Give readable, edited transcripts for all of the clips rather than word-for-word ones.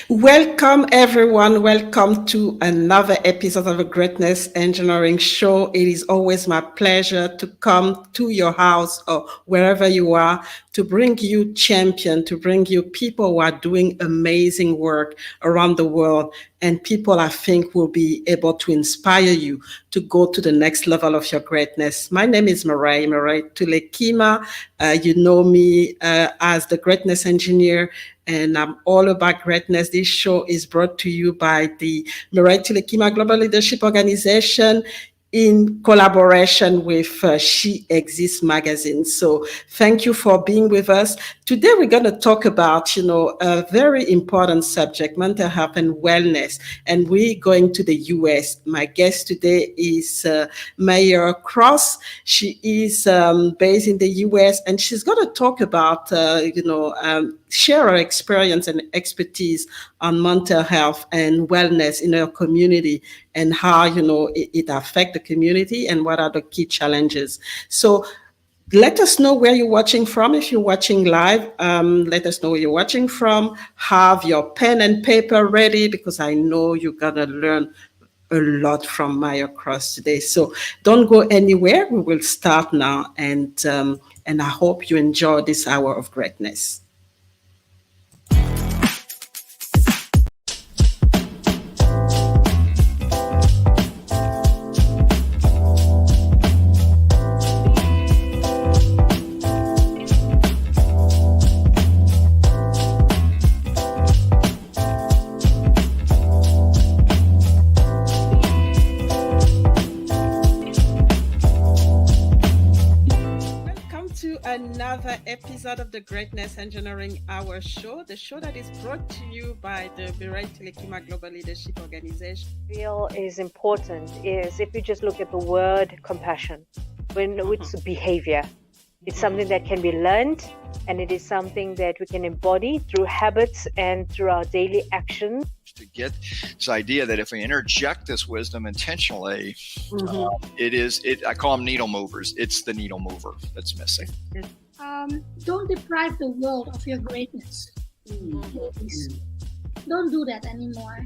Welcome, everyone. Welcome to another episode of the Greatness Engineering Show. It is always my pleasure to come to your house or wherever you are to bring you champion, to bring you people who are doing amazing work around the world and people I think will be able to inspire you to go to the next level of your greatness. My name is Marae Tulekima. You know me as the Greatness Engineer, and I'm all about greatness. This show is brought to you by the Mirai Tulekima Global Leadership Organization in collaboration with She Exists magazine. So thank you for being with us. Today we're going to talk about, a very important subject, mental health and wellness. And we're going to the US. My guest today is Mayor Cross. She is based in the US, and she's going to talk about, share her experience and expertise on mental health and wellness in her community and how, it affects the community and what are the key challenges. So let us know where you're watching from. If you're watching live, let us know where you're watching from. Have your pen and paper ready because I know you're going to learn a lot from Maya Cross today. So don't go anywhere. We will start now. And I hope you enjoy this hour of greatness. Another episode of the Greatness Engineering Hour show, the show that is brought to you by the Mirai Tulekima Global Leadership Organization. Real is important is if you just look at the word compassion, when it's behavior, it's something that can be learned, and it is something that we can embody through habits and through our daily actions. To get this idea that if we interject this wisdom intentionally, I call them needle movers. It's the needle mover that's missing. Don't deprive the world of your greatness. Please. Don't do that anymore.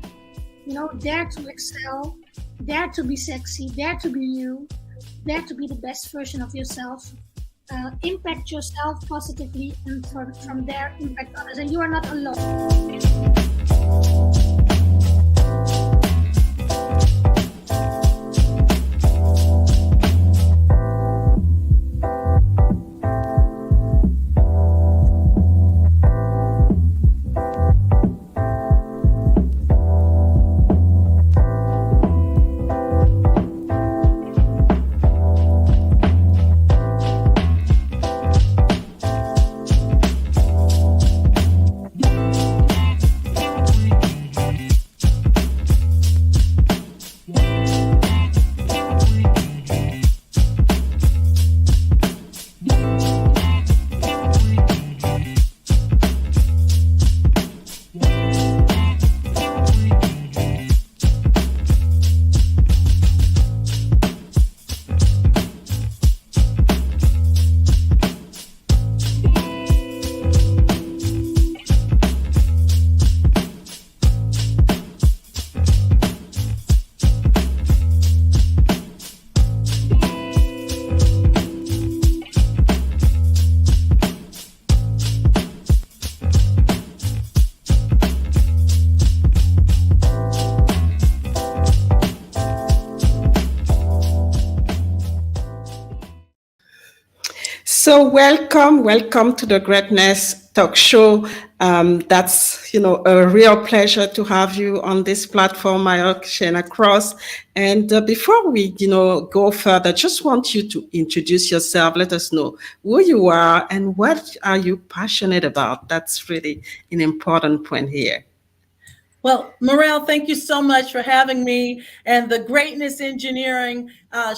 Dare to excel, dare to be sexy, dare to be you, dare to be the best version of yourself. Impact yourself positively, and from there impact others, and you are not alone. So welcome to the Greatness Talk Show. That's a real pleasure to have you on this platform, Cashenna Cross. And before we go further, just want you to introduce yourself. Let us know who you are and what are you passionate about. That's really an important point here. Well, Morel, thank you so much for having me and the Greatness Engineering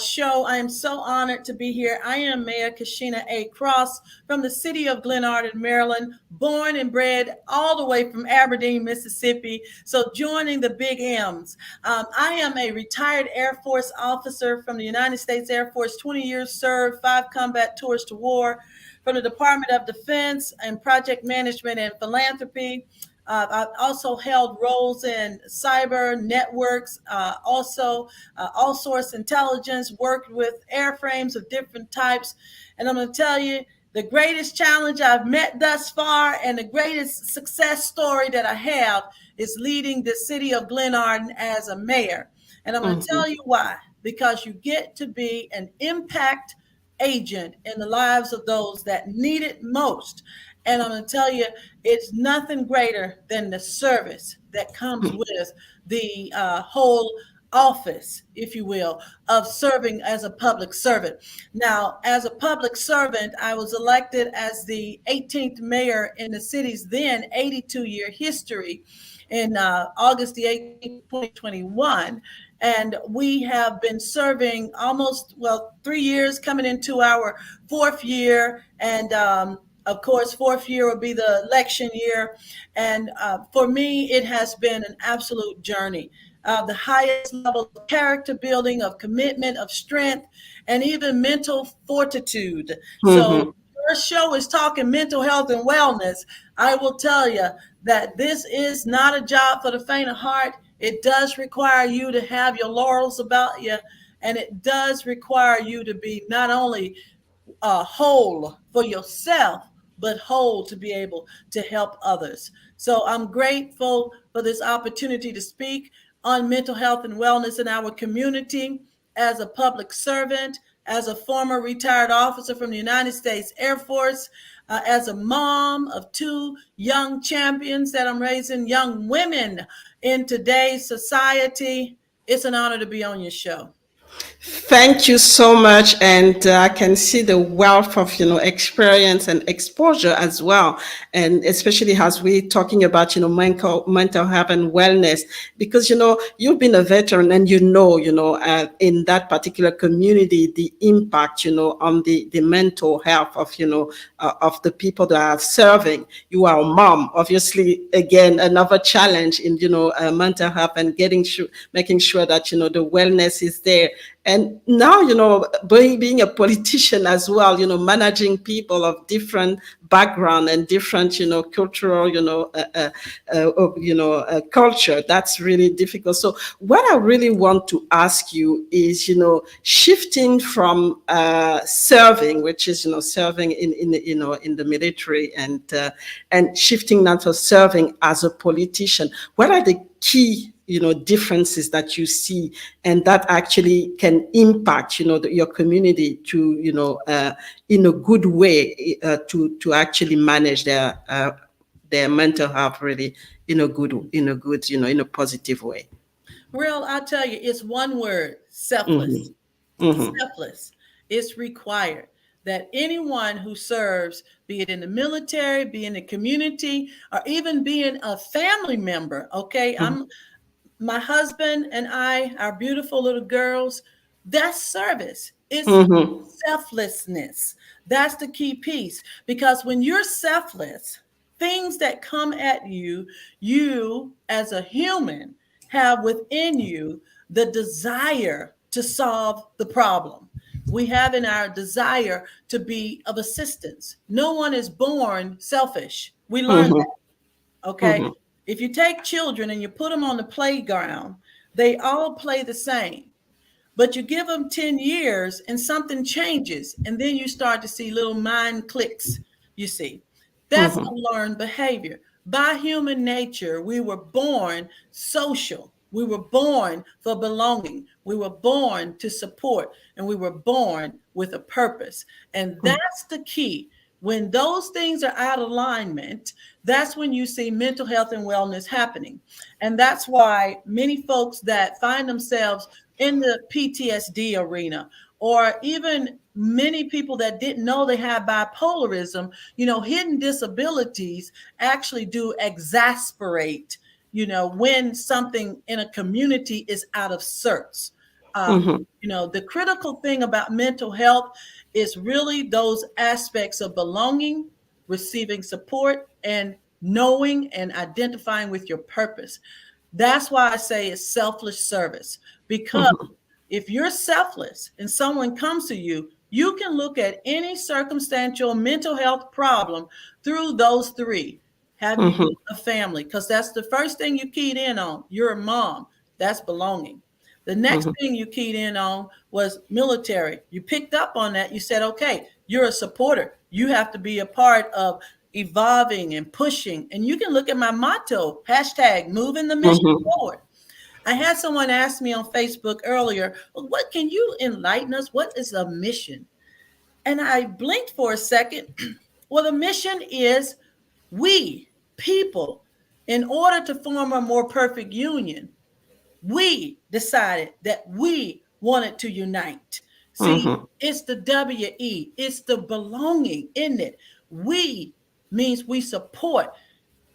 show. I am so honored to be here. I am Mayor Cashenna A. Cross from the city of Glen Arden, Maryland, born and bred all the way from Aberdeen, Mississippi. So joining the big M's. I am a retired Air Force officer from the United States Air Force, 20 years served, 5 combat tours to war, from the Department of Defense and Project Management and Philanthropy. I've also held roles in cyber networks, also all source intelligence, worked with airframes of different types. And I'm going to tell you, the greatest challenge I've met thus far and the greatest success story that I have is leading the city of Glenarden as a mayor. And I'm going to tell you why. Because you get to be an impact agent in the lives of those that need it most. And I'm going to tell you, it's nothing greater than the service that comes with the whole office, if you will, of serving as a public servant. Now, as a public servant, I was elected as the 18th mayor in the city's then 82-year history in August the 18th, 2021. And we have been serving almost, well, 3 years, coming into our fourth year. And of course, fourth year will be the election year. And for me, it has been an absolute journey. The highest level of character building, of commitment, of strength, and even mental fortitude. So your show is talking mental health and wellness. I will tell you that this is not a job for the faint of heart. It does require you to have your laurels about you, and it does require you to be not only whole for yourself, but whole to be able to help others. So I'm grateful for this opportunity to speak on mental health and wellness in our community as a public servant, as a former retired officer from the United States Air Force, as a mom of two young champions that I'm raising, young women in today's society. It's an honor to be on your show. Thank you so much, and I can see the wealth of experience and exposure as well, and especially as we're talking about mental health and wellness, because you've been a veteran and in that particular community the impact on the mental health of the people that are serving. You are a mom, obviously, again another challenge in mental health and making sure that the wellness is there. And now, being a politician as well, managing people of different background and different, cultural, culture, that's really difficult. So what I really want to ask you is, shifting from serving, which is, serving in the military, and shifting now to serving as a politician. What are the key differences that you see and that actually can impact your community to in a good way to actually manage their mental health really in a good in a positive way? Real, I'll tell you, it's one word: selfless. Selfless. It's required that anyone who serves, be it in the military, be in the community, or even being a family member, okay? My husband and I, our beautiful little girls, that's service. It's selflessness. That's the key piece. Because when you're selfless, things that come at you, you as a human have within you the desire to solve the problem. We have in our desire to be of assistance. No one is born selfish. We learn that. Okay. If you take children and you put them on the playground, they all play the same. But you give them 10 years and something changes. And then you start to see little mind clicks, you see. That's a learned behavior. By human nature, we were born social. We were born for belonging. We were born to support. And we were born with a purpose. And that's the key. When those things are out of alignment, that's when you see mental health and wellness happening. And that's why many folks that find themselves in the PTSD arena, or even many people that didn't know they had bipolarism, hidden disabilities actually do exasperate, when something in a community is out of sorts. The critical thing about mental health is really those aspects of belonging, receiving support, and knowing and identifying with your purpose. That's why I say it's selfless service, because if you're selfless and someone comes to you, you can look at any circumstantial mental health problem through those three: Have you built a family? Because that's the first thing you keyed in on. You're a mom. That's belonging. The next thing you keyed in on was military. You picked up on that. You said, okay, you're a supporter. You have to be a part of evolving and pushing. And you can look at my motto, hashtag moving the mission forward. I had someone ask me on Facebook earlier, well, what can you enlighten us? What is a mission? And I blinked for a second. Well, the mission is we, people, in order to form a more perfect union, we decided that we wanted to unite. See, it's the WE, it's the belonging in it. We means we support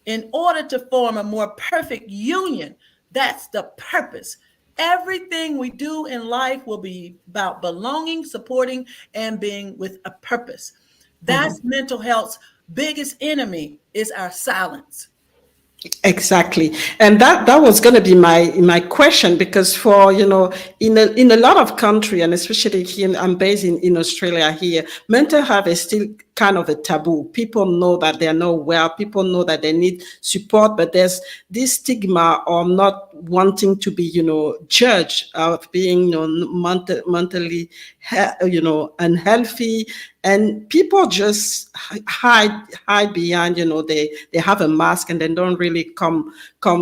in order to form a more perfect union. That's the purpose. Everything we do in life will be about belonging, supporting, and being with a purpose. That's mental health's biggest enemy is our silence. Exactly, and that was going to be my question, because for in a lot of country, and especially here, I'm based in Australia here, mental health is still kind of a taboo. People know that they're not well, people know that they need support, but there's this stigma of not wanting to be judged, of being mentally unhealthy, and people just hide behind, they have a mask and they don't really come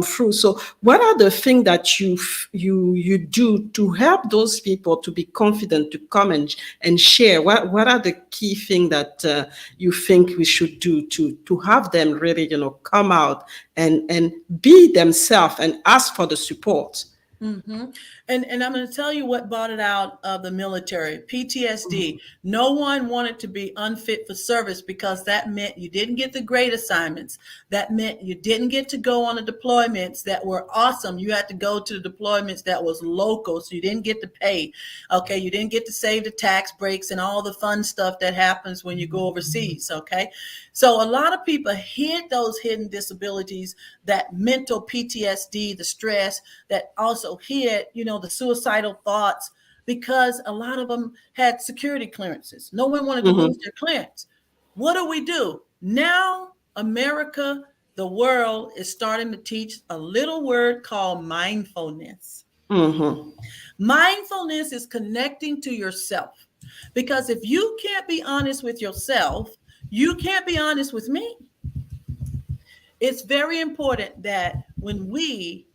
through. So what are the things that you do to help those people to be confident to come and share? What are the key things that you think we should do to have them really come out and be themselves and ask for the support? Mm-hmm. And I'm going to tell you what brought it out of the military, PTSD. No one wanted to be unfit for service because that meant you didn't get the great assignments. That meant you didn't get to go on the deployments that were awesome. You had to go to the deployments that was local, so you didn't get to pay. Okay, you didn't get to save the tax breaks and all the fun stuff that happens when you go overseas. Okay, so a lot of people hid those hidden disabilities, that mental PTSD, the stress, that also hid, the suicidal thoughts, because a lot of them had security clearances. No one wanted to lose their clearance. What do? Now, America, the world is starting to teach a little word called mindfulness. Mindfulness is connecting to yourself. Because if you can't be honest with yourself, you can't be honest with me. It's very important that when we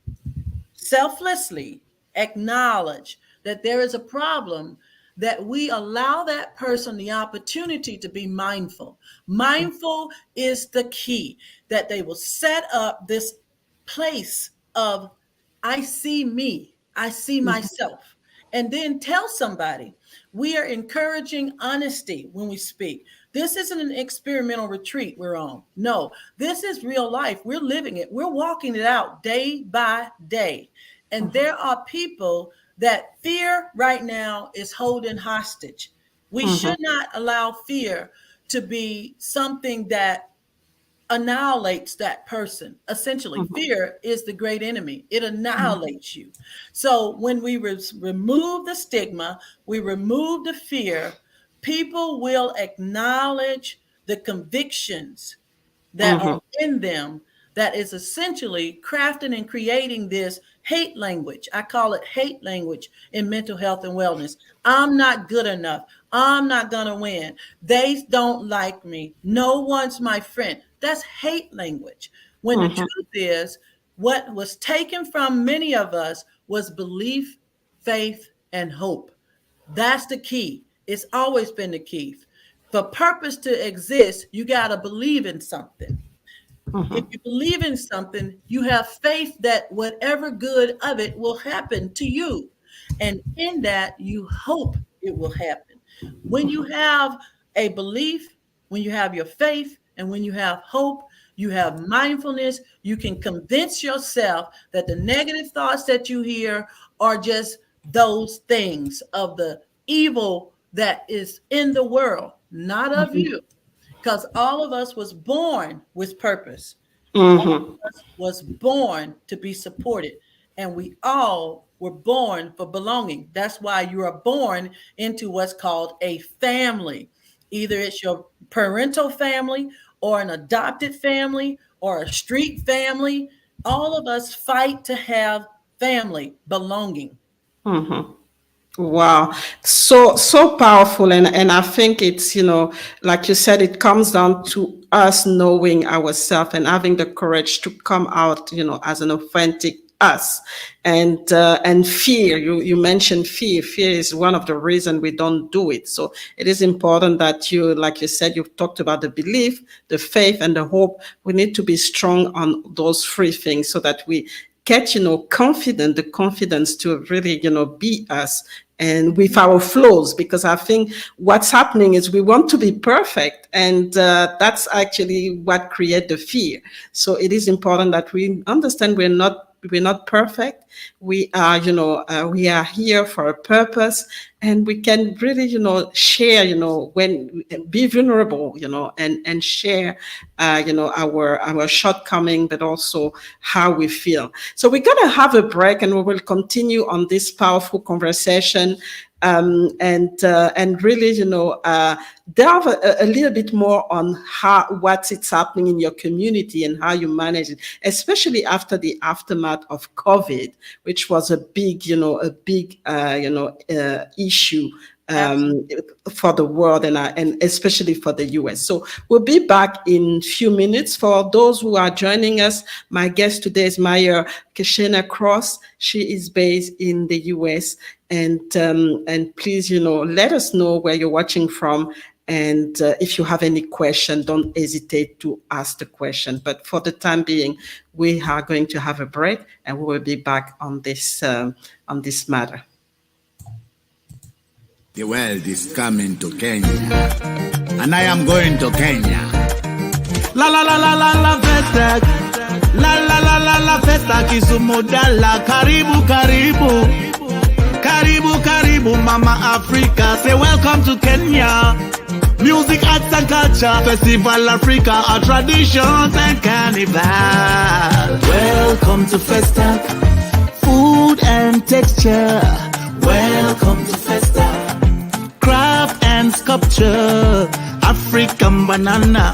selflessly acknowledge that there is a problem, that we allow that person the opportunity to be mindful. Mindful is the key, that they will set up this place of, I see me, I see myself, and then tell somebody. We are encouraging honesty when we speak. This isn't an experimental retreat we're on. No, this is real life. We're living it. We're walking it out day by day. And there are people that fear right now is holding hostage. We should not allow fear to be something that annihilates that person. Essentially, fear is the great enemy. It annihilates you. So when we remove the stigma, we remove the fear, people will acknowledge the convictions that are in them, that is essentially crafting and creating this hate language. I call it hate language in mental health and wellness. I'm not good enough. I'm not going to win. They don't like me. No one's my friend. That's hate language. When the truth is, what was taken from many of us was belief, faith, and hope. That's the key. It's always been the key. For purpose to exist, you got to believe in something. If you believe in something, you have faith that whatever good of it will happen to you. And in that, you hope it will happen. When you have a belief, when you have your faith, and when you have hope, you have mindfulness, you can convince yourself that the negative thoughts that you hear are just those things of the evil that is in the world, not of you. Because all of us was born with purpose. All of us was born to be supported. And we all were born for belonging. That's why you are born into what's called a family. Either it's your parental family or an adopted family or a street family. All of us fight to have family belonging. Mm-hmm. Wow, so powerful, and I think it's, like you said, it comes down to us knowing ourselves and having the courage to come out, as an authentic us, and fear. You mentioned fear. Fear is one of the reasons we don't do it. So it is important that you, like you said, you've talked about the belief, the faith, and the hope. We need to be strong on those three things so that we get, the confidence to really, be us and with our flaws, because I think what's happening is we want to be perfect, and that's actually what creates the fear. So it is important that we understand we're not perfect. We are, we are here for a purpose, and we can really, share, when be vulnerable, and share, our shortcoming, but also how we feel. So we're gonna have a break, and we will continue on this powerful conversation. And really, delve a little bit more on what is happening in your community and how you manage it, especially after the aftermath of COVID, which was a big, issue for the world, and especially for the US. So we'll be back in a few minutes. For those who are joining us, my guest today is Maya Cashenna Cross. She is based in the US, and please, let us know where you're watching from. And if you have any question, don't hesitate to ask the question. But for the time being, we are going to have a break, and we will be back on this matter. The world is coming to Kenya, and I am going to Kenya. La la la la la la festa, la la la la la festa Kisumu dala. Karibu karibu, karibu karibu Mama Africa. Say welcome to Kenya. Music, arts and culture, Festival Africa, our traditions and carnival. Welcome to Festa, food and texture. Welcome to Festa, craft and sculpture, African banana,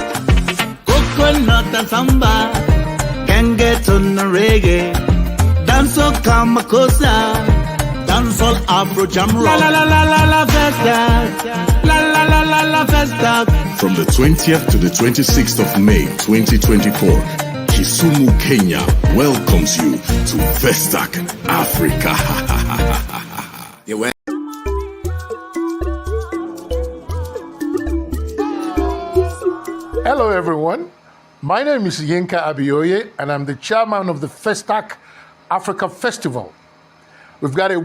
coconut and samba, can get on the reggae, dancehall kamakosa, dancehall Afro jam rock. La la la la la festa, la la la la la festa. From the 20th to the 26th of May 2024, Kisumu, Kenya welcomes you to Festac Africa. Hello everyone, my name is Yinka Abioye and I'm the chairman of the Festac Africa Festival. We've got a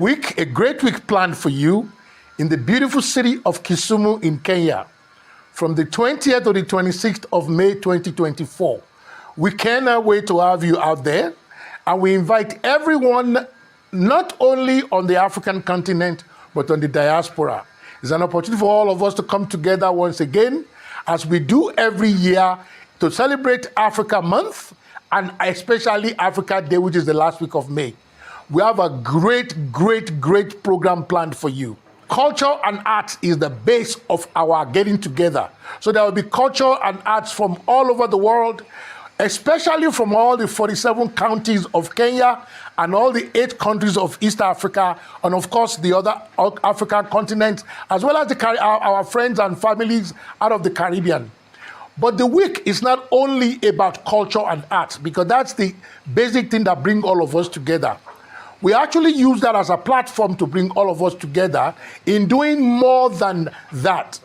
great week planned for you in the beautiful city of Kisumu in Kenya from the 20th to the 26th of May 2024. We cannot wait to have you out there, and we invite everyone not only on the African continent but on the diaspora. It's an opportunity for all of us to come together once again, as we do every year, to celebrate Africa Month and especially Africa Day, which is the last week of May. We have a great, great, great program planned for you. Culture and arts is the base of our getting together. So there will be culture and arts from all over the world, especially from all the 47 counties of Kenya and all the 8 countries of East Africa, and of course the other African continents, as well as our friends and families out of the Caribbean. But the week is not only about culture and arts, because that's the basic thing that brings all of us together. We actually use that as a platform to bring all of us together in doing more than that.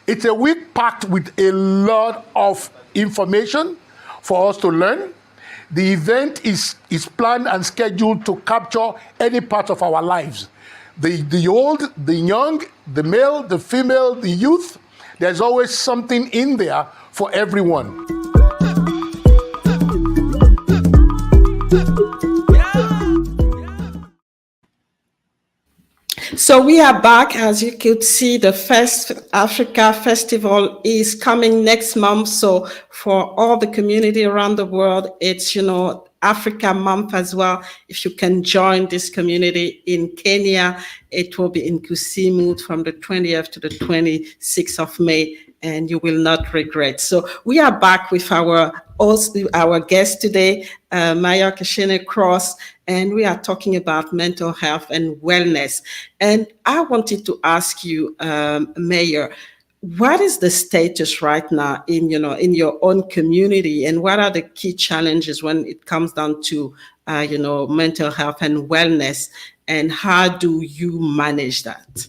It's a week packed with a lot of information for us to learn. The event is planned and scheduled to capture any part of our lives. The old, the young, the male, the female, the youth. There's always something in there for everyone. So we are back. As you could see, the First Africa Festival is coming next month. So for all the community around the world, it's, Africa Month as well. If you can join this community in Kenya, it will be in Kisumu from the 20th to the 26th of May. and you will not regret. So we are back with our guest today, Maya Cashenna Cross, and we are talking about mental health and wellness. And I wanted to ask you, Mayor, what is the status right now in your own community, and what are the key challenges when it comes down to mental health and wellness, and how do you manage that?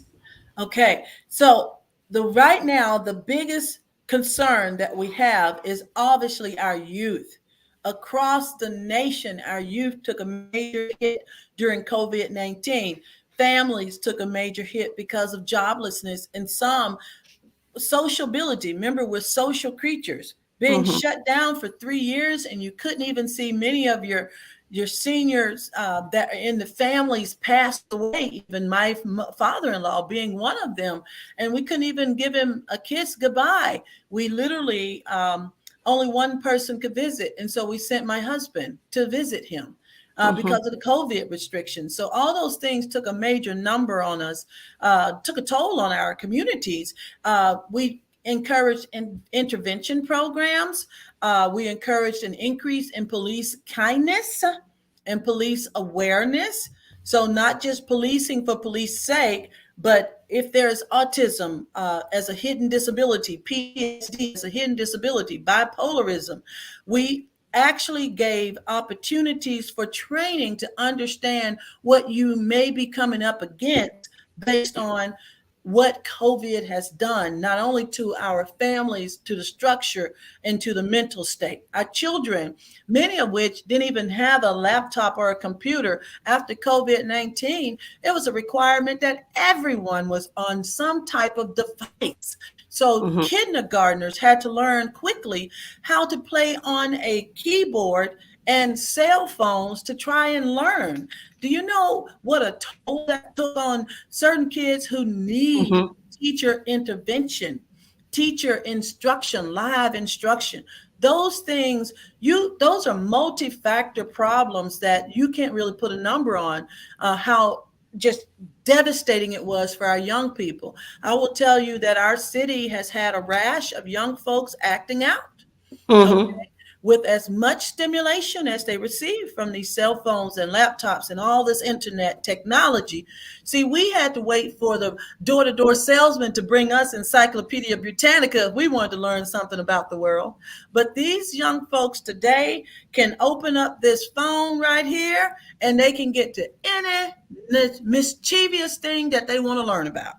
Okay, so the right now the biggest concern that we have is obviously our youth. Across the nation, our youth took a major hit during COVID-19. Families took a major hit because of joblessness, and some sociability. Remember, we're social creatures. Being shut down for 3 years, and you couldn't even see many of your seniors that are in the families passed away. Even my father-in-law being one of them, and we couldn't even give him a kiss goodbye. We literally only one person could visit, and so we sent my husband to visit him because of the COVID restrictions. So all those things took a major number on us, took a toll on our communities. We encouraged intervention programs. We encouraged an increase in police kindness and police awareness. So not just policing for police sake, but if there's autism as a hidden disability, PTSD as a hidden disability, bipolarism, we actually gave opportunities for training to understand what you may be coming up against based on what COVID has done, not only to our families, to the structure, and to the mental state. Our children, many of which didn't even have a laptop or a computer after COVID-19, it was a requirement that everyone was on some type of device. So kindergartners had to learn quickly how to play on a keyboard and cell phones to try and learn. Do you know what a toll that took on certain kids who need teacher intervention, teacher instruction, live instruction? Those things, those are multi-factor problems that you can't really put a number on, how just devastating it was for our young people. I will tell you that our city has had a rash of young folks acting out. Okay, with as much stimulation as they receive from these cell phones and laptops and all this internet technology. See, we had to wait for the door-to-door salesman to bring us Encyclopedia Britannica if we wanted to learn something about the world. But these young folks today can open up this phone right here, and they can get to any mischievous thing that they want to learn about.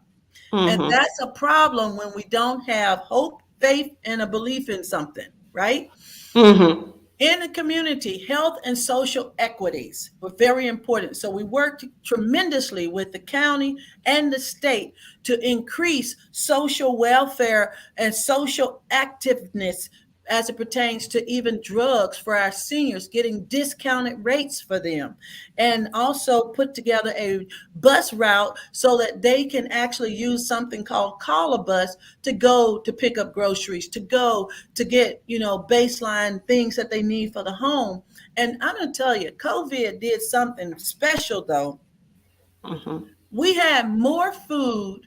And that's a problem when we don't have hope, faith, and a belief in something, right? In the community, health and social equities were very important. So we worked tremendously with the county and the state to increase social welfare and social activeness as it pertains to even drugs for our seniors, getting discounted rates for them, and also put together a bus route so that they can actually use something called Call a Bus to go to pick up groceries, to go to get, baseline things that they need for the home. And I'm going to tell you, COVID did something special though. We had more food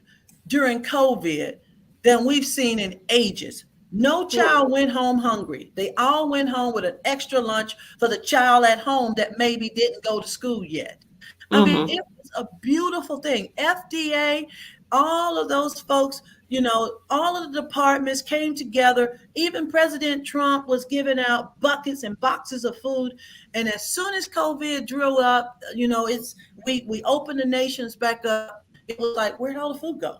during COVID than we've seen in ages. No child went home hungry. They all went home with an extra lunch for the child at home that maybe didn't go to school yet. I mean, it was a beautiful thing. FDA, all of those folks, all of the departments came together. Even President Trump was giving out buckets and boxes of food. And as soon as COVID drew up, we opened the nations back up. It was like, where'd all the food go?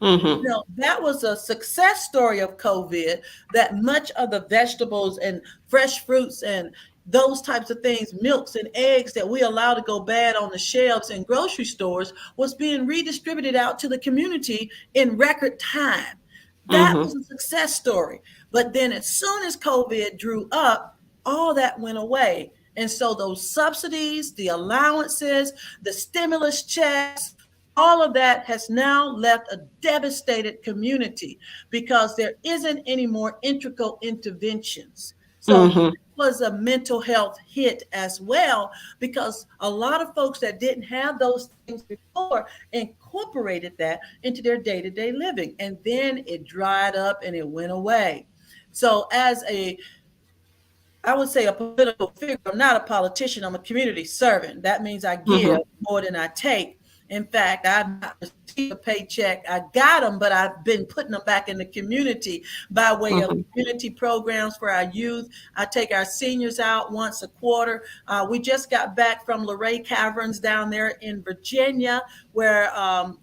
That was a success story of COVID, that much of the vegetables and fresh fruits and those types of things, milks and eggs that we allow to go bad on the shelves in grocery stores, was being redistributed out to the community in record time. That was a success story. But then as soon as COVID drew up, all that went away. And so those subsidies, the allowances, the stimulus checks, all of that has now left a devastated community because there isn't any more integral interventions. So Mm-hmm. it was a mental health hit as well, because a lot of folks that didn't have those things before incorporated that into their day-to-day living, and then it dried up and it went away. So as a, I would say, a political figure. I'm not a politician. I'm a community servant. That means I give Mm-hmm. more than I take. In fact, I've not received a paycheck. I got them, but I've been putting them back in the community by way of Mm-hmm. community programs for our youth. I take our seniors out once a quarter. We just got back from Luray Caverns down there in Virginia, where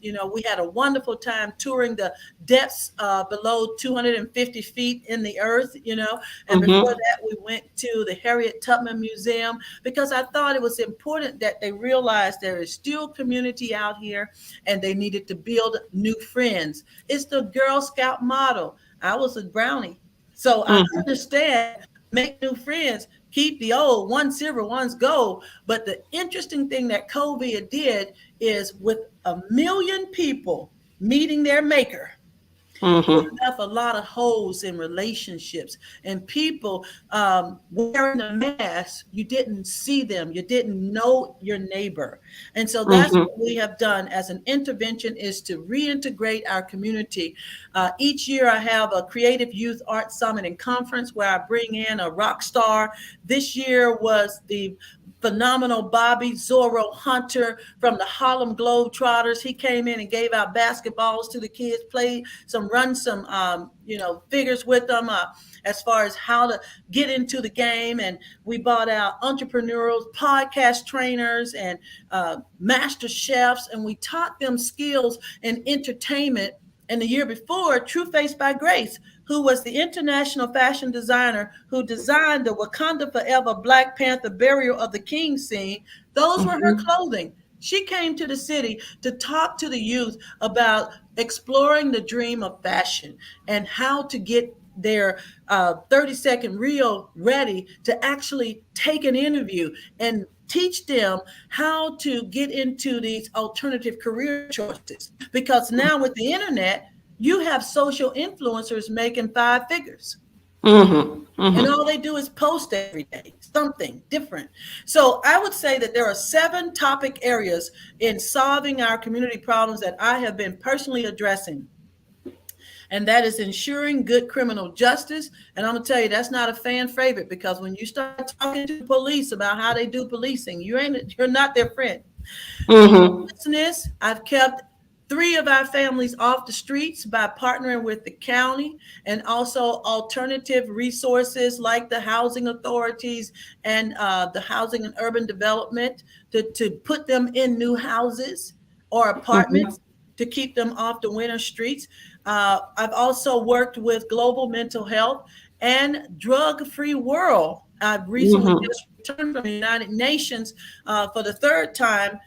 we had a wonderful time touring the depths below 250 feet in the earth. And before Mm-hmm. that, we went to the Harriet Tubman Museum, because I thought it was important that they realized there is still community out here and they needed to build new friends. It's the Girl Scout model. I was a brownie, so I Mm-hmm. understand, make new friends, keep the old, one silver, one's gold. But the interesting thing that COVID did is, with 1 million people meeting their maker, it Mm-hmm. left a lot of holes in relationships, and people wearing a mask. You didn't see them, you didn't know your neighbor. And so that's Mm-hmm. what we have done as an intervention, is to reintegrate our community. Each year I have a creative youth art summit and conference where I bring in a rock star. This year was the phenomenal Bobby Zorro Hunter from the Harlem Globetrotters. He came in and gave out basketballs to the kids, played some, run some, figures with them as far as how to get into the game. And we brought out entrepreneurial podcast trainers and master chefs, and we taught them skills in entertainment. And the year before, True Face by Grace, who was the international fashion designer who designed the Wakanda Forever Black Panther burial of the king scene, those were her Mm-hmm. clothing. She came to the city to talk to the youth about exploring the dream of fashion and how to get their 30-second reel ready to actually take an interview, and teach them how to get into these alternative career choices. Because now with the internet, you have social influencers making 5 figures, Mm-hmm. and Mm-hmm. all they do is post every day something different. So I would say that there are 7 topic areas in solving our community problems that I have been personally addressing, and that is ensuring good criminal justice. And I'm gonna tell you, that's not a fan favorite, because when you start talking to the police about how they do policing, you're not their friend. Mm-hmm. Homelessness, I've kept 3 of our families off the streets by partnering with the county, and also alternative resources like the housing authorities and the housing and urban development, to put them in new houses or Mm-hmm. apartments to keep them off the winter streets. I've also worked with global mental health and drug-free world. I've recently Mm-hmm. just returned from the United Nations for the 3rd time.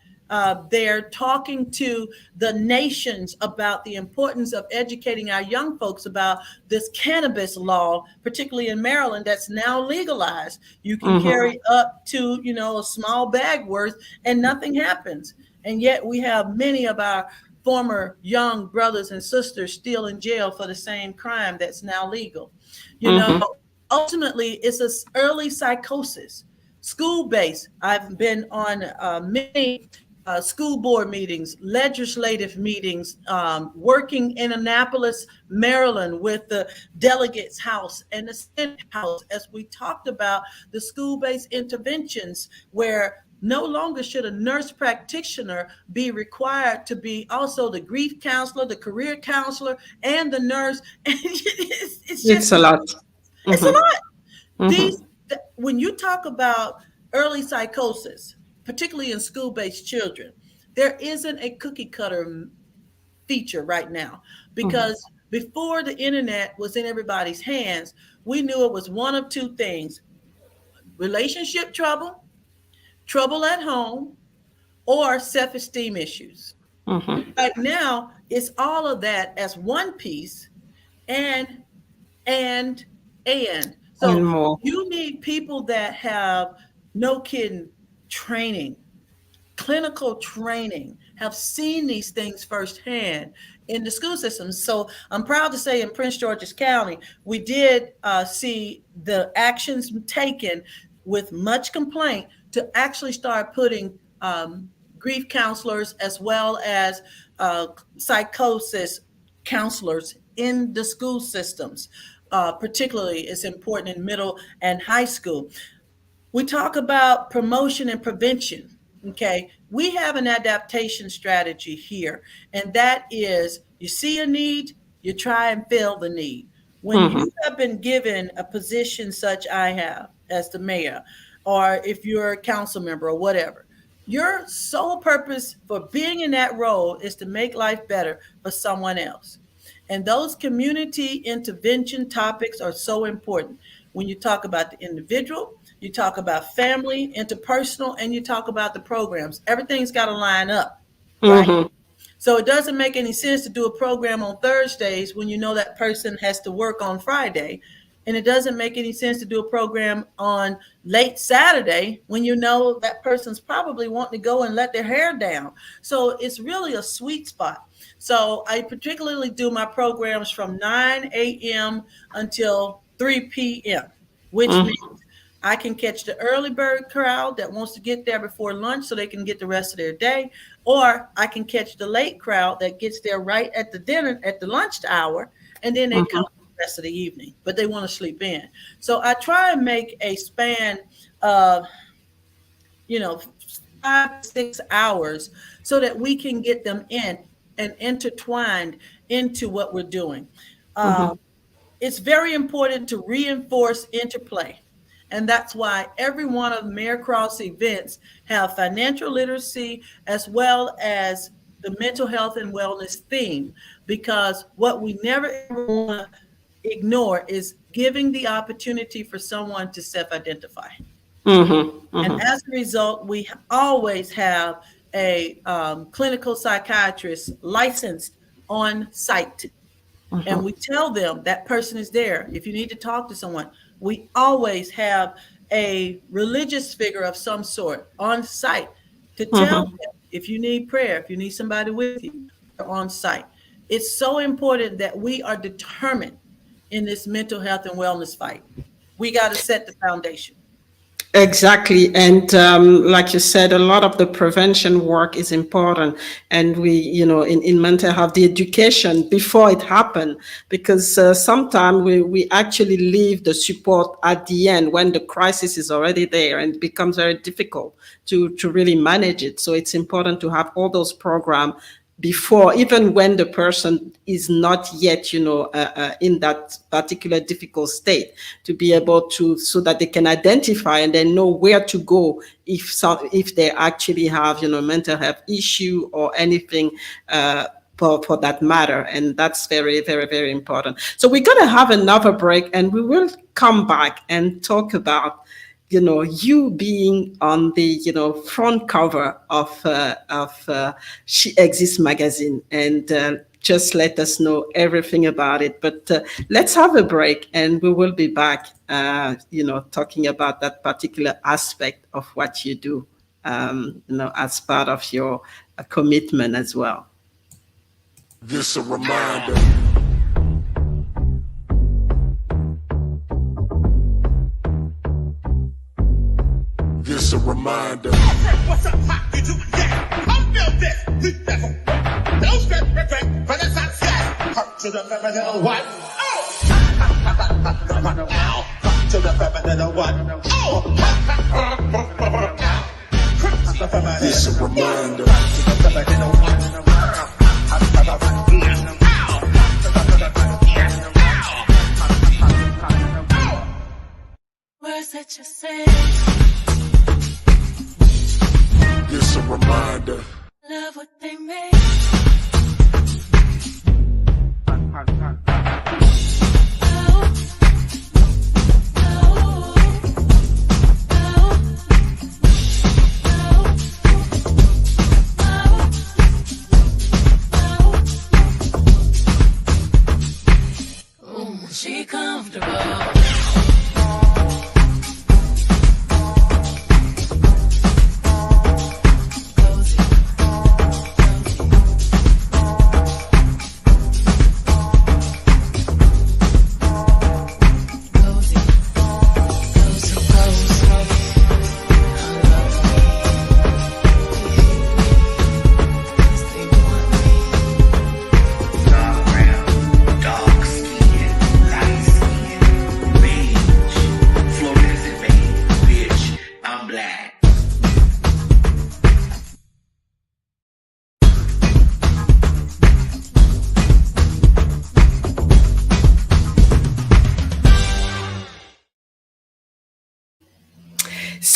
They're talking to the nations about the importance of educating our young folks about this cannabis law, particularly in Maryland, that's now legalized. You can Mm-hmm. carry up to, a small bag worth, and nothing happens. And yet we have many of our former young brothers and sisters still in jail for the same crime that's now legal. You know, Mm-hmm. ultimately, it's an early psychosis. School based. I've been on many school board meetings, legislative meetings, working in Annapolis, Maryland, with the delegates house and the Senate house, as we talked about the school-based interventions, where no longer should a nurse practitioner be required to be also the grief counselor, the career counselor, and the nurse. And it's It's just, a lot. it's a Mm-hmm. lot. Mm-hmm. When you talk about early psychosis, particularly in school-based children, there isn't a cookie cutter feature right now, Mm-hmm. because before the internet was in everybody's hands, we knew it was one of 2 things: relationship trouble, trouble at home, or self-esteem issues. Mm-hmm. Right now, it's all of that as one piece, and and And so more. you need people that have, no kidding, training, clinical training, have seen these things firsthand, in the school systems. So I'm proud to say in Prince George's County, we did see the actions taken with much complaint to actually start putting grief counselors as well as psychosis counselors in the school systems. Particularly, it's important in middle and high school. We talk about promotion and prevention. Okay, we have an adaptation strategy here, and that is you see a need, you try and fill the need. When you have been given a position such I have as the mayor, or if you're a council member or whatever, your sole purpose for being in that role is to make life better for someone else. And those community intervention topics are so important. When you talk about the individual, you talk about family, interpersonal, and you talk about the programs. Everything's got to line up, right? So it doesn't make any sense to do a program on Thursdays when you know that person has to work on Friday. And it doesn't make any sense to do a program on late Saturday when you know that person's probably wanting to go and let their hair down. So it's really a sweet spot. So I particularly do my programs from 9 a.m. until 3 p.m., which means I can catch the early bird crowd that wants to get there before lunch so they can get the rest of their day, or I can catch the late crowd that gets there right at the lunch hour, and then they come the rest of the evening, but they want to sleep in. So I try and make a span of, 5 to 6 hours so that we can get them in and intertwined into what we're doing. It's very important to reinforce interplay. And that's why every one of Mayor Cross events have financial literacy as well as the mental health and wellness theme, because what we never ever want to ignore is giving the opportunity for someone to self-identify. And as a result, we always have a clinical psychiatrist licensed on site. And we tell them that person is there. If you need to talk to someone, we always have a religious figure of some sort on site to tell them if you need prayer, if you need somebody with you, they're on site. It's so important that we are determined in this mental health and wellness fight. We got to set the foundation. Exactly. And like you said, a lot of the prevention work is important. And we, in mental health, the education before it happened, because sometimes we actually leave the support at the end when the crisis is already there, and it becomes very difficult to really manage it. So it's important to have all those programs before, even when the person is not yet, in that particular difficult state, to be able to, so that they can identify and then know where to go if they actually have, mental health issue or anything for that matter. And that's very, very, very important. So we're going to have another break, and we will come back and talk about you being on the, front cover of She Exists magazine, and just let us know everything about it. But let's have a break, and we will be back, talking about that particular aspect of what you do, as part of your commitment as well. This a reminder. This a reminder. What's up, pop? You do? Yeah. Come feel this. We never. Don't stress, reflect, but it's not sad. Hurt to the feminine what? Oh! Hurt to the feminine what? Oh! This a reminder. Words that you say. This a reminder. Love what they make. She comfortable.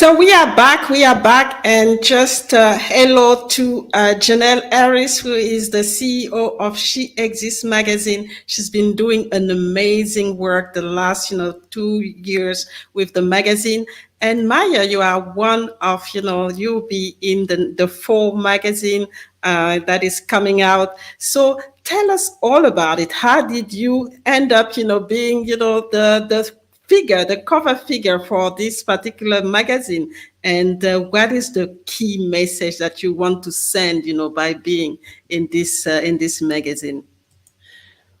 So we are back. We are back, and just hello to Janelle Harris, who is the CEO of She Exists magazine. She's been doing an amazing work the last, 2 years with the magazine. And Maya, you are one of, you'll be in the fall magazine that is coming out. So tell us all about it. How did you end up, being, the figure, the cover figure for this particular magazine, and what is the key message that you want to send, by being in this magazine?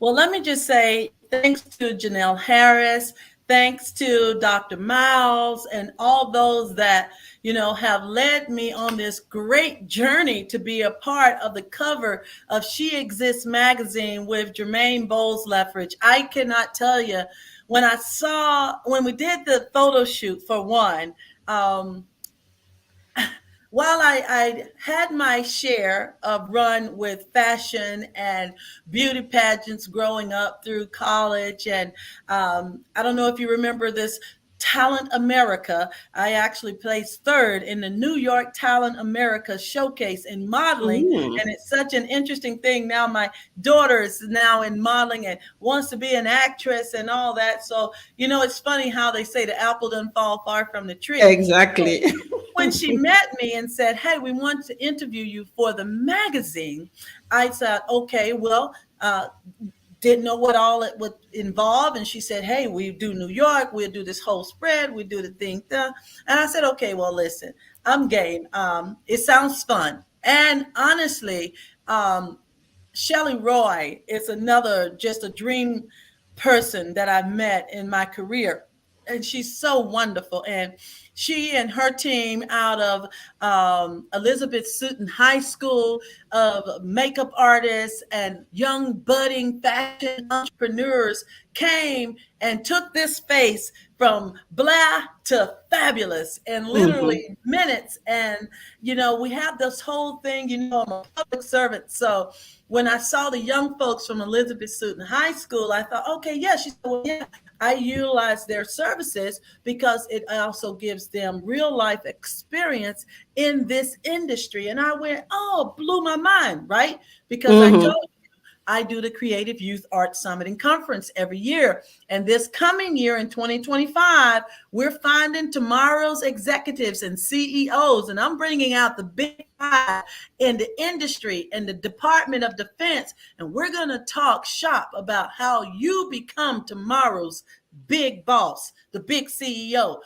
Well, let me just say thanks to Janelle Harris, thanks to Dr. Miles, and all those that, have led me on this great journey to be a part of the cover of She Exists magazine with Jermaine Bowles Lethbridge. I cannot tell you, when we did the photo shoot for one, while I had my share of run with fashion and beauty pageants growing up through college, and I don't know if you remember this Talent America. I actually placed third in the New York Talent America showcase in modeling. Mm. And it's such an interesting thing. Now my daughter is now in modeling and wants to be an actress and all that. So, it's funny how they say the apple doesn't fall far from the tree. Exactly. When she met me and said, "Hey, we want to interview you for the magazine," I said, "Okay, well, didn't know what all it would involve." And she said, "Hey, we do New York, we'll do this whole spread, we do the thing." And I said, "Okay, well, listen, I'm game. It sounds fun." And honestly, Shelly Roy is another, just a dream person that I've met in my career. And she's so wonderful. And she and her team out of Elizabeth Sutton High School of makeup artists and young budding fashion entrepreneurs came and took this space from blah to fabulous in literally minutes. And, we have this whole thing, I'm a public servant. So when I saw the young folks from Elizabeth Sutton High School, I thought, okay, yeah. She said, well, yeah, I utilize their services because it also gives them real life experience in this industry. And I went, oh, blew my mind, right? Because I told I do the Creative Youth Art Summit and Conference every year. And this coming year in 2025, we're finding tomorrow's executives and CEOs. And I'm bringing out the big five in the industry and the Department of Defense. And we're going to talk shop about how you become tomorrow's big boss, the big CEO.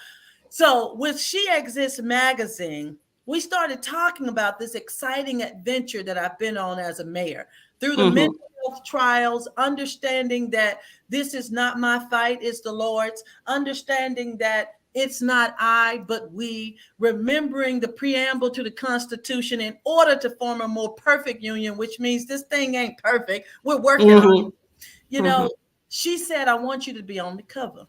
So with She Exists magazine, we started talking about this exciting adventure that I've been on as a mayor through the mental health trials, understanding that this is not my fight, it's the Lord's, understanding that it's not I, but we, remembering the preamble to the Constitution in order to form a more perfect union, which means this thing ain't perfect. We're working on it. She said, "I want you to be on the cover."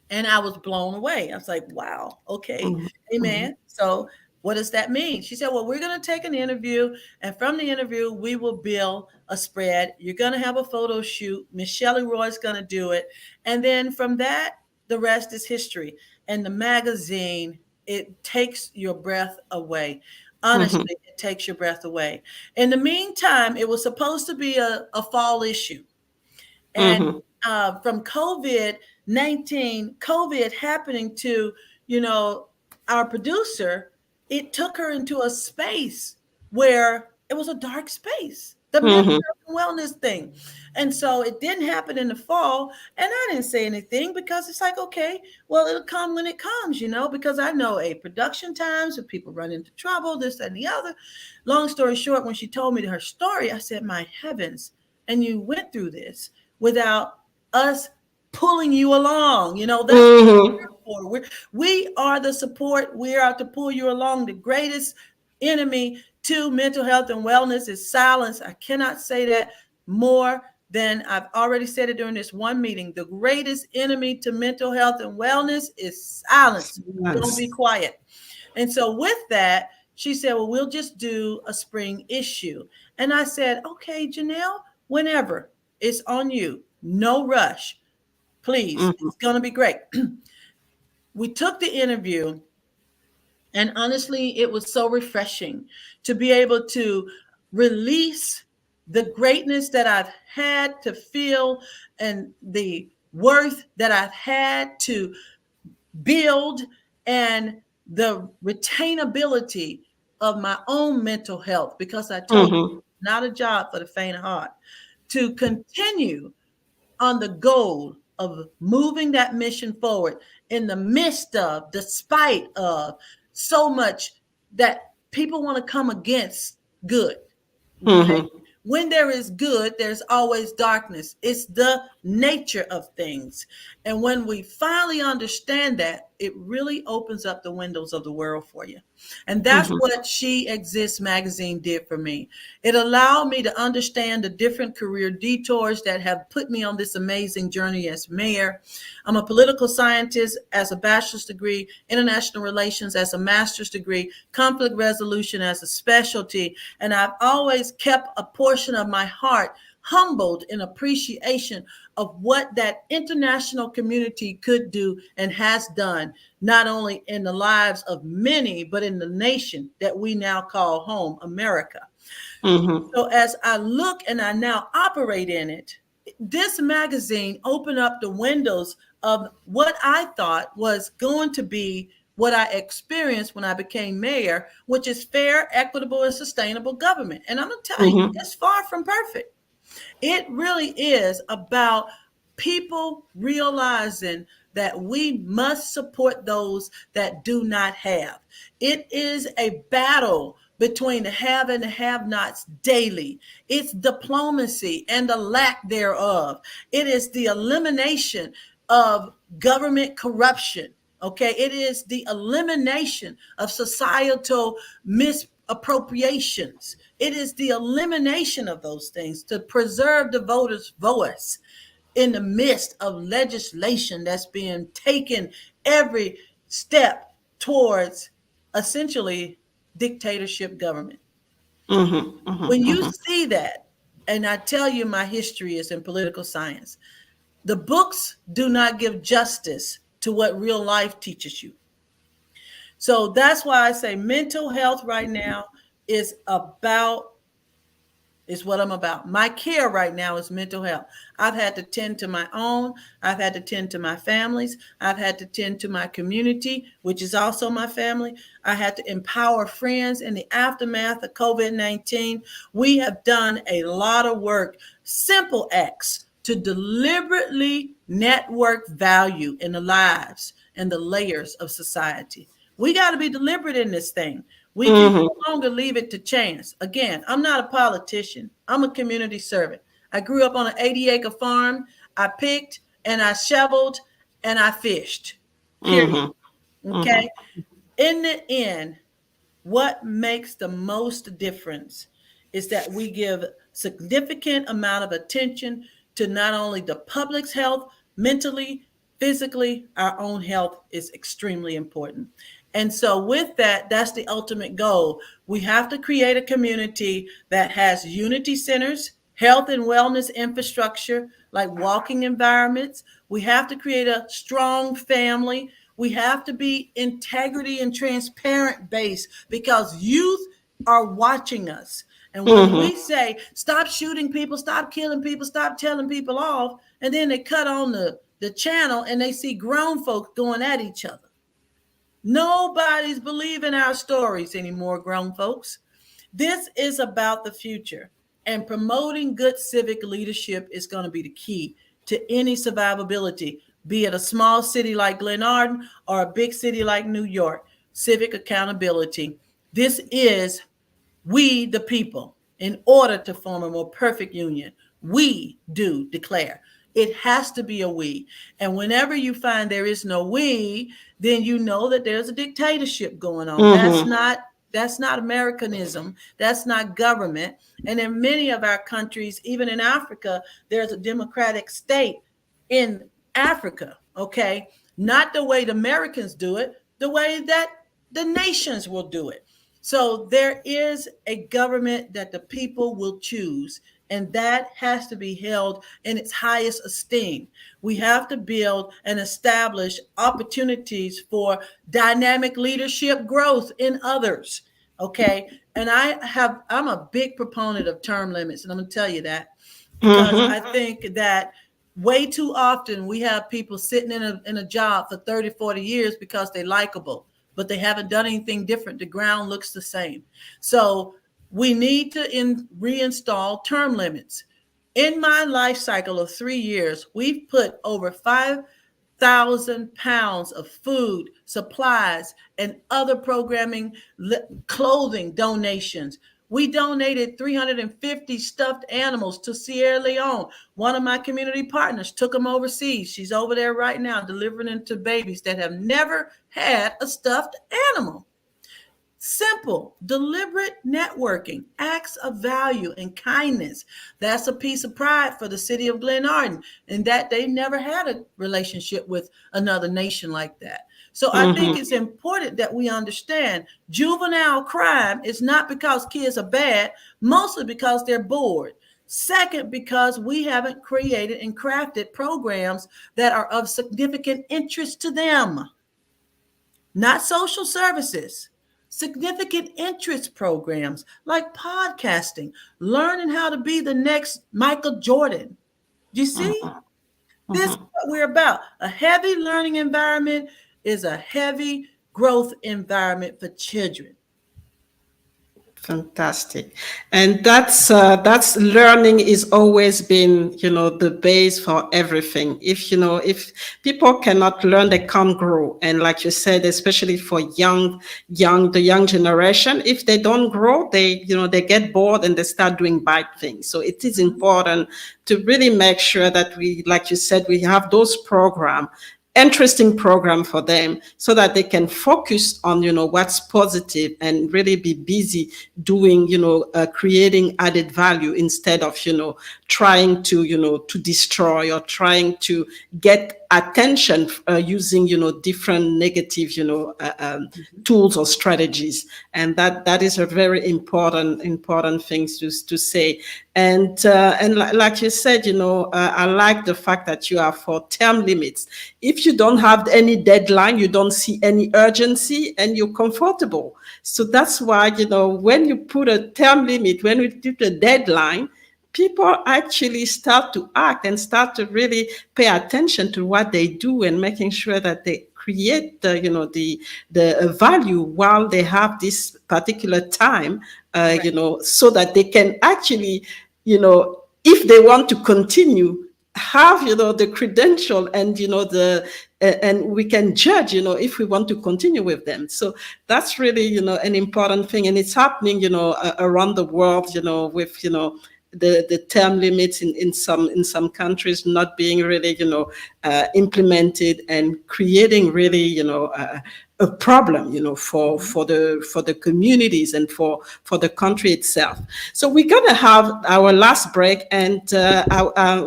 And I was blown away. I was like, wow, okay, amen. So what does that mean? She said, well, we're going to take an interview. And from the interview, we will build a spread. You're going to have a photo shoot. Miss Shelley Roy's going to do it. And then from that, the rest is history. And the magazine, it takes your breath away. Honestly, it takes your breath away. In the meantime, it was supposed to be a fall issue. And from COVID-19, COVID happening to, our producer, it took her into a space where it was a dark space, the mental health and wellness thing. And so it didn't happen in the fall. And I didn't say anything because it's like, okay, well, it'll come when it comes, because I know production times when people run into trouble, this and the other. Long story short, when she told me her story, I said, my heavens, and you went through this without us pulling you along. That's what we're here for. We are the support. We are to pull you along. The greatest enemy to mental health and wellness is silence. I cannot say that more than I've already said it during this one meeting. The greatest enemy to mental health and wellness is silence. Don't be quiet. And so with that, she said, well, we'll just do a spring issue. And I said, okay, Janelle, whenever. It's on you. No rush. Please. It's going to be great. We took the interview And honestly, it was so refreshing to be able to release the greatness that I've had to feel and the worth that I've had to build and the retainability of my own mental health, because I told you, Mm-hmm. not a job for the faint of heart, to continue on the goal of moving that mission forward in the midst of, despite of so much that people want to come against good. Okay. Mm-hmm. When there is good, there's always darkness. It's the nature of things. And when we finally understand that, it really opens up the windows of the world for you. And that's Mm-hmm. what She Exists magazine did for me. It allowed me to understand the different career detours that have put me on this amazing journey as mayor. I'm a political scientist as a bachelor's degree, international relations as a master's degree, conflict resolution as a specialty. And I've always kept a portion of my heart humbled in appreciation of what that international community could do and has done, not only in the lives of many, but in the nation that we now call home, America. Mm-hmm. So as I look and I now operate in it, this magazine opened up the windows of what I thought was going to be what I experienced when I became mayor, which is fair, equitable, and sustainable government. And I'm going to tell you, Mm-hmm. it's far from perfect. It really is about people realizing that we must support those that do not have. It is a battle between the have and the have nots daily. It's diplomacy and the lack thereof. It is the elimination of government corruption. Okay, it is the elimination of societal misappropriations. It is the elimination of those things to preserve the voters' voice in the midst of legislation that's being taken every step towards essentially dictatorship government. Mm-hmm. When you Mm-hmm. see that, and I tell you, my history is in political science, the books do not give justice to what real life teaches you. So that's why I say mental health right now is about is what I'm about. My care right now is mental health. I've had to tend to my own. I've had to tend to my families. I've had to tend to my community, which is also my family. I had to empower friends in the aftermath of COVID-19. We have done a lot of work, simple acts to deliberately network value in the lives and the layers of society. We got to be deliberate in this thing. We can Mm-hmm. no longer leave it to chance. Again, I'm not a politician. I'm a community servant. I grew up on an 80-acre farm. I picked and I shoveled and I fished. Period. Mm-hmm. Okay. In the end, what makes the most difference is that we give significant amount of attention to not only the public's health, mentally, physically, our own health is extremely important. And so with that, that's the ultimate goal. We have to create a community that has unity centers, health and wellness infrastructure, like walking environments. We have to create a strong family. We have to be integrity and transparent based because youth are watching us. And when Mm-hmm. we say, stop shooting people, stop killing people, stop telling people off, and then they cut on the channel and they see grown folks going at each other. Nobody's believing our stories anymore, grown folks. This is about the future, and promoting good civic leadership is going to be the key to any survivability, be it a small city like Glenarden or a big city like New York. Civic accountability. This is we, the people, in order to form a more perfect union, we do declare. It has to be a we. And whenever you find there is no we, then you know that there's a dictatorship going on. Mm-hmm. That's not Americanism. That's not government. And in many of our countries, even in Africa, there's a democratic state in Africa. Okay. Not the way the Americans do it, the way that the nations will do it. So there is a government that the people will choose. And that has to be held in its highest esteem. We have to build and establish opportunities for dynamic leadership growth in others. Okay. And I'm a big proponent of term limits, and I'm going to tell you that because I think that way too often we have people sitting in a job for 30, 40 years because they're likable, but they haven't done anything different. The ground looks the same. So we need to reinstall term limits. In my life cycle of 3 years, we've put over 5,000 pounds of food, supplies, and other programming, clothing donations. We donated 350 stuffed animals to Sierra Leone. One of my community partners took them overseas. She's over there right now delivering them to babies that have never had a stuffed animal. Simple, deliberate networking, acts of value and kindness. That's a piece of pride for the city of Glenarden, in that they never had a relationship with another nation like that. So I think it's important that we understand juvenile crime is not because kids are bad, mostly because they're bored. Second, because we haven't created and crafted programs that are of significant interest to them. Not social services. Significant interest programs like podcasting, learning how to be the next Michael Jordan. Do you see? This is what we're about. A heavy learning environment is a heavy growth environment for children. Fantastic. And that's learning is always been, the base for everything. If people cannot learn, they can't grow. And like you said, especially for the young generation, if they don't grow, they get bored and they start doing bad things. So it is important to really make sure that we, like you said, we have those programs, interesting program for them, so that they can focus on what's positive and really be busy doing creating added value, instead of trying to destroy or trying to get attention using different negative tools or strategies. And that is a very important thing to say. And like you said, I like the fact that you are for term limits. If you don't have any deadline, you don't see any urgency, and you're comfortable. So that's why, when you put a term limit, when we put a deadline, people actually start to act and start to really pay attention to what they do, and making sure that they create the value while they have this particular time, so that they can actually, if they want to continue, have the credential and and we can judge if we want to continue with them. So that's really an important thing, and it's happening around the world with the term limits in some countries not being really implemented, and creating really a problem for the communities and for the country itself. So we're gonna have our last break, and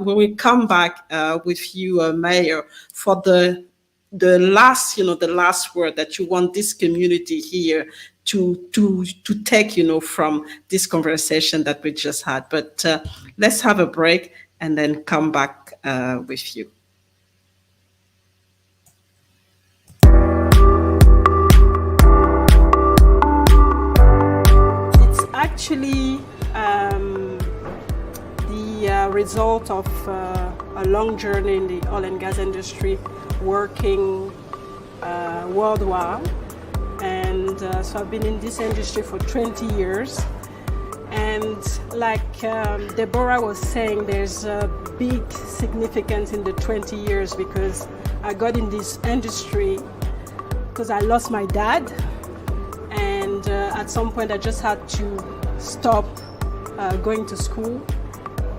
when we come back with you, Mayor, for the last the last word that you want this community here to take from this conversation that we just had. But let's have a break and then come back with you. It's actually the result of a long journey in the oil and gas industry, working worldwide. And so I've been in this industry for 20 years. And like Deborah was saying, there's a big significance in the 20 years, because I got in this industry because I lost my dad. And at some point I just had to stop going to school.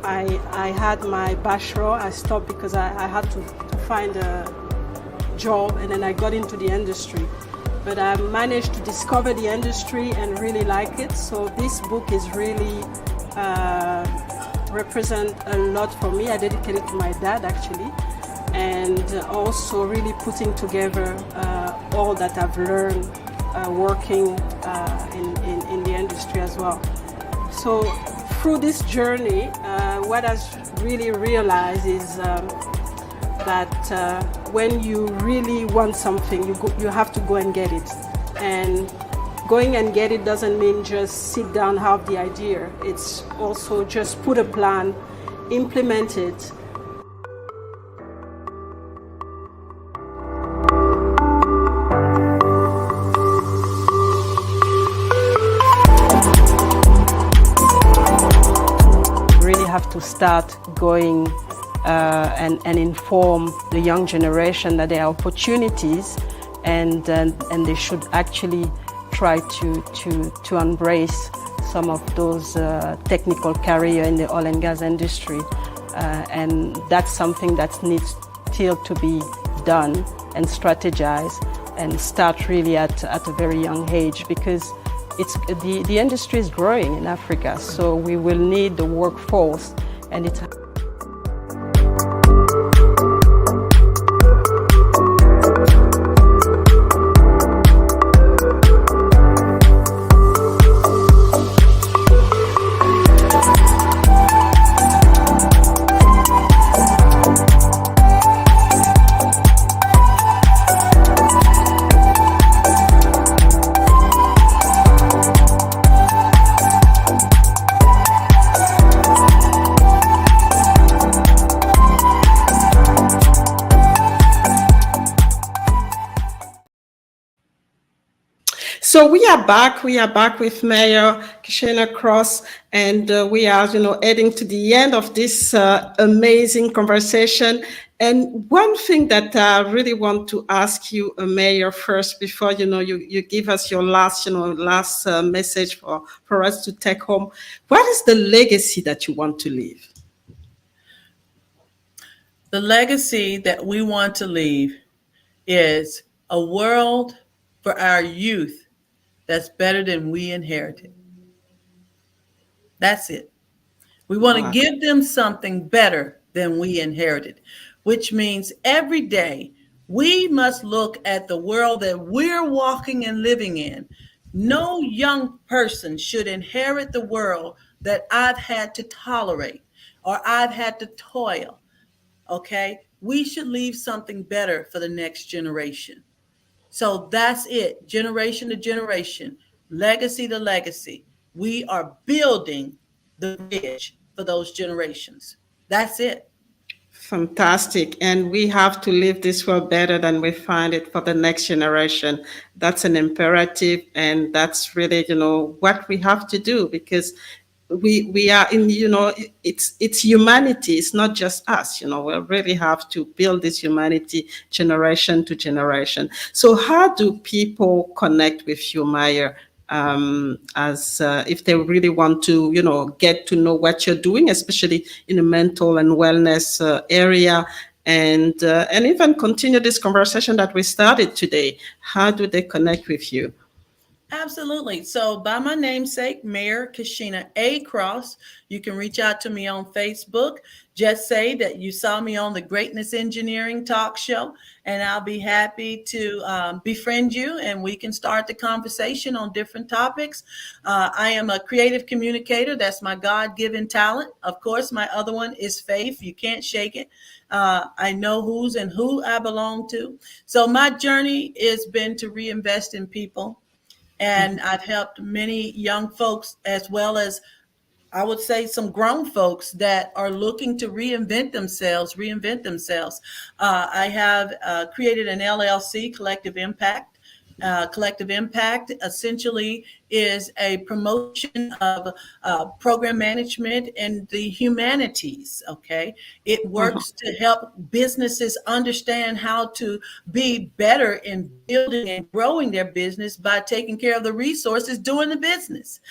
I had my bachelor. I stopped because I had to find a job, and then I got into the industry. But I managed to discover the industry and really like it. So this book is really represent a lot for me. I dedicated it to my dad, actually, and also really putting together all that I've learned working in the industry as well. So through this journey, what I really realized is that when you really want something, you have to go and get it. And going and get it doesn't mean just sit down, have the idea. It's also just put a plan, implement it. Really have to start going and inform the young generation that there are opportunities, and they should actually try to embrace some of those technical career in the oil and gas industry, and that's something that needs still to be done and strategized and start really at a very young age, because the industry is growing in Africa, so we will need the workforce, and it's so we are back. We are back with Mayor Cashenna Cross, and we are, heading to the end of this amazing conversation. And one thing that I really want to ask you, Mayor, first, before you give us your last message for us to take home. What is the legacy that you want to leave? The legacy that we want to leave is a world for our youth that's better than we inherited. That's it. We want to give them something better than we inherited, which means every day we must look at the world that we're walking and living in. No young person should inherit the world that I've had to tolerate or I've had to toil. Okay? We should leave something better for the next generation. So that's it, generation to generation, legacy to legacy. We are building the bridge for those generations. That's it. Fantastic. And we have to leave this world better than we find it for the next generation. That's an imperative. And that's really, what we have to do, because we are in, it's humanity. It's not just us, we really have to build this humanity generation to generation. So how do people connect with you, Maya? As if they really want to, get to know what you're doing, especially in the mental and wellness area, and even continue this conversation that we started today. How do they connect with you? Absolutely. So by my namesake, Mayor Cashenna A. Cross, you can reach out to me on Facebook. Just say that you saw me on the Greatness Engineering Talk Show, and I'll be happy to befriend you, and we can start the conversation on different topics. I am a creative communicator. That's my God-given talent. Of course, my other one is faith. You can't shake it. I know who's and who I belong to. So my journey has been to reinvest in people. And I've helped many young folks, as well as I would say some grown folks that are looking to reinvent themselves. I have created an LLC, Collective Impact. Collective Impact essentially is a promotion of program management and the humanities. Okay, it works to help businesses understand how to be better in building and growing their business by taking care of the resources doing the business.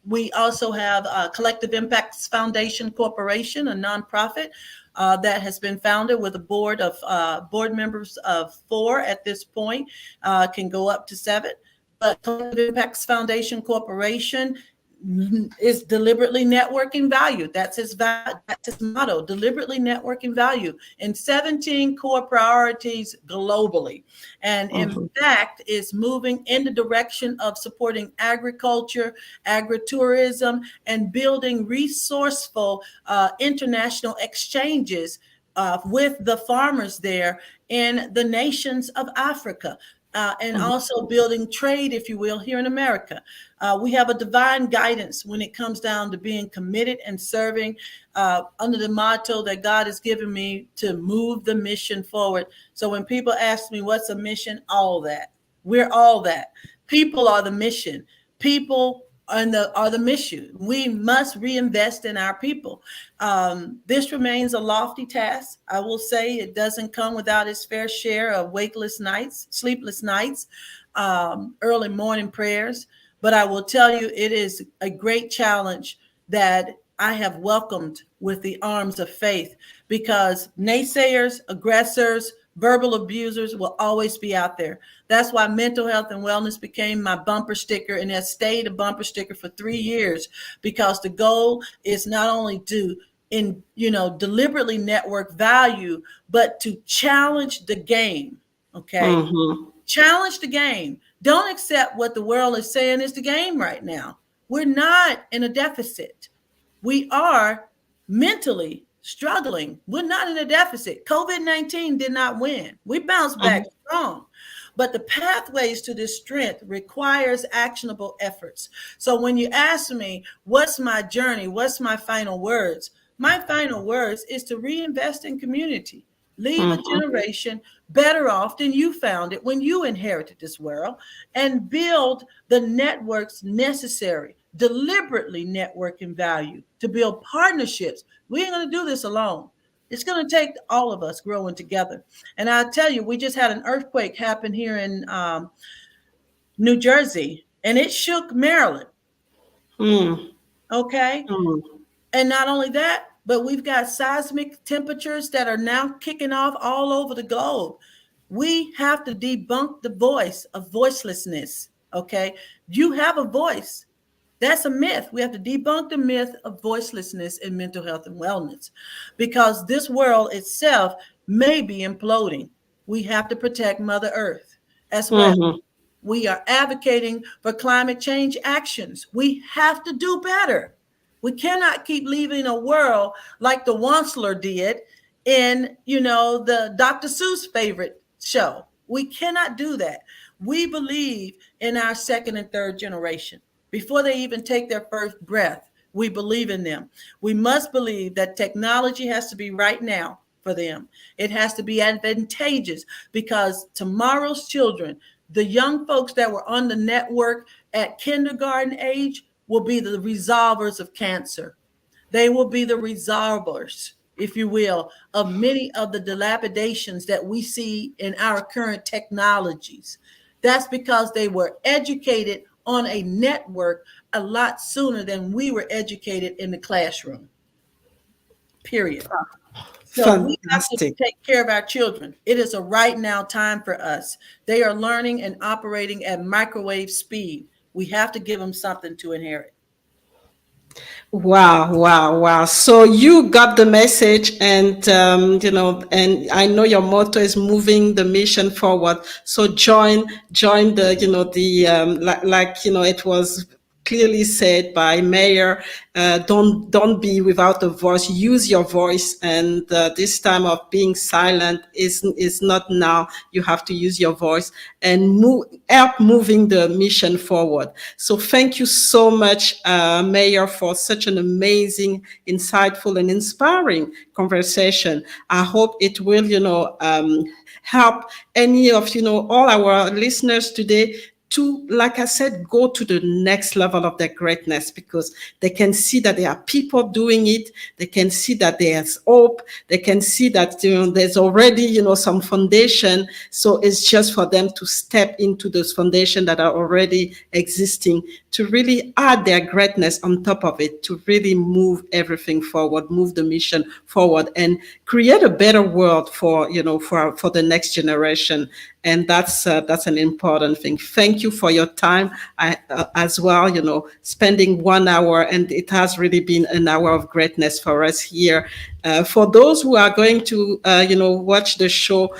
We also have Collective Impacts Foundation Corporation, a nonprofit that has been founded with a board of board members of 4 at this point, can go up to 7. But Collective Impacts Foundation Corporation is deliberately networking value. That's his motto, deliberately networking value in 17 core priorities globally. And in fact, is moving in the direction of supporting agriculture, agritourism, and building resourceful international exchanges with the farmers there in the nations of Africa. And also building trade, if you will, here in America. We have a divine guidance when it comes down to being committed and serving under the motto that God has given me to move the mission forward. So when people ask me, what's a mission? All that. We're all that. People are the mission. People are the mission. We must reinvest in our people. This remains a lofty task. I will say it doesn't come without its fair share of wakeless nights, sleepless nights, early morning prayers. But I will tell you, it is a great challenge that I have welcomed with the arms of faith, because naysayers, aggressors, verbal abusers will always be out there. That's why mental health and wellness became my bumper sticker, and has stayed a bumper sticker for 3 years, because the goal is not only to deliberately network value, but to challenge the game. Okay. Challenge the game. Don't accept what the world is saying is the game right now. We're not in a deficit. We are mentally struggling. We're not in a deficit. COVID-19 did not win. We bounced back strong. But the pathways to this strength requires actionable efforts. So when you ask me, what's my journey? What's my final words? My final words is to reinvest in community. Leave a generation better off than you found it when you inherited this world, and build the networks necessary, deliberately networking value to build partnerships. We ain't going to do this alone. It's going to take all of us growing together. And I tell you, we just had an earthquake happen here in New Jersey, and it shook Maryland. Okay. And not only that, but we've got seismic temperatures that are now kicking off all over the globe. We have to debunk the voice of voicelessness. Okay. You have a voice. That's a myth. We have to debunk the myth of voicelessness in mental health and wellness, because this world itself may be imploding. We have to protect Mother Earth as well. We are advocating for climate change actions. We have to do better. We cannot keep leaving a world like the Wansler did in, the Dr. Seuss favorite show. We cannot do that. We believe in our second and third generation. Before they even take their first breath, we believe in them. We must believe that technology has to be right now for them. It has to be advantageous, because tomorrow's children, the young folks that were on the network at kindergarten age, will be the resolvers of cancer. They will be the resolvers, if you will, of many of the dilapidations that we see in our current technologies. That's because they were educated on a network a lot sooner than we were educated in the classroom. Period. So we have to take care of our children. It is a right now time for us. They are learning and operating at microwave speed. We have to give them something to inherit. Wow. So you got the message, and and I know your motto is moving the mission forward. So join the, it was clearly said by Mayor, don't be without a voice. Use your voice, and this time of being silent is not now. You have to use your voice and help moving the mission forward. So thank you so much, Mayor, for such an amazing, insightful, and inspiring conversation. I hope it will, help any of all our listeners today to, like I said, go to the next level of their greatness, because they can see that there are people doing it. They can see that there's hope. They can see that, there's already, some foundation. So it's just for them to step into those foundations that are already existing, to really add their greatness on top of it, to really move everything forward, move the mission forward, and create a better world for the next generation. and that's an important thing. Thank you for your time as well. Spending 1 hour, and it has really been an hour of greatness for us here. For those who are going to watch the show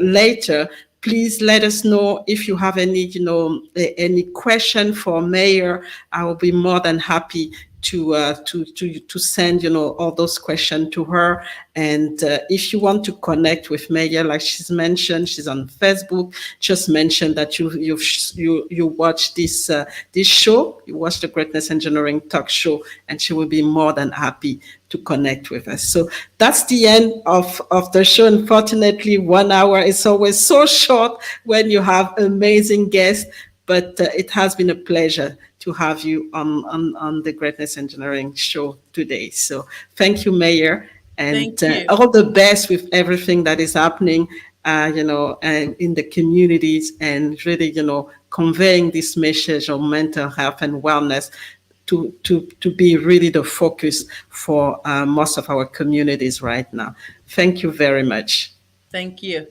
later, please let us know if you have any question for Mayor. I will be more than happy to send all those questions to her. And if you want to connect with Maya, like she's mentioned, she's on Facebook. Just mention that you watch this show, you watch the Greatness Engineering Talk Show, and she will be more than happy to connect with us. So that's the end of the show. Unfortunately, 1 hour is always so short when you have amazing guests, but it has been a pleasure to have you on the Greatness Engineering Show today. So thank you, Mayor, and all the best with everything that is happening, and in the communities, and really, conveying this message of mental health and wellness to be really the focus for most of our communities right now. Thank you very much. Thank you.